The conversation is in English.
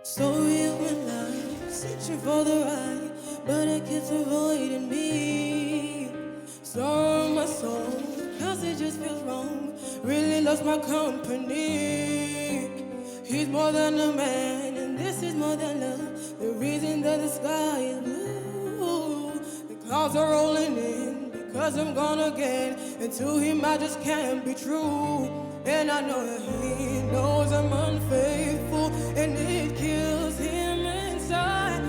Story of my life, searching for the right, but it keeps avoiding me. Sorrow my soul, cause it just feels wrong. Really lost my company. He's more than a man, and this is more than love. The reason that the sky is blue, the clouds are rolling in because I'm gone again. And to him, I just can't be true. And I know that he knows I'm unfaithful, and it kills him inside.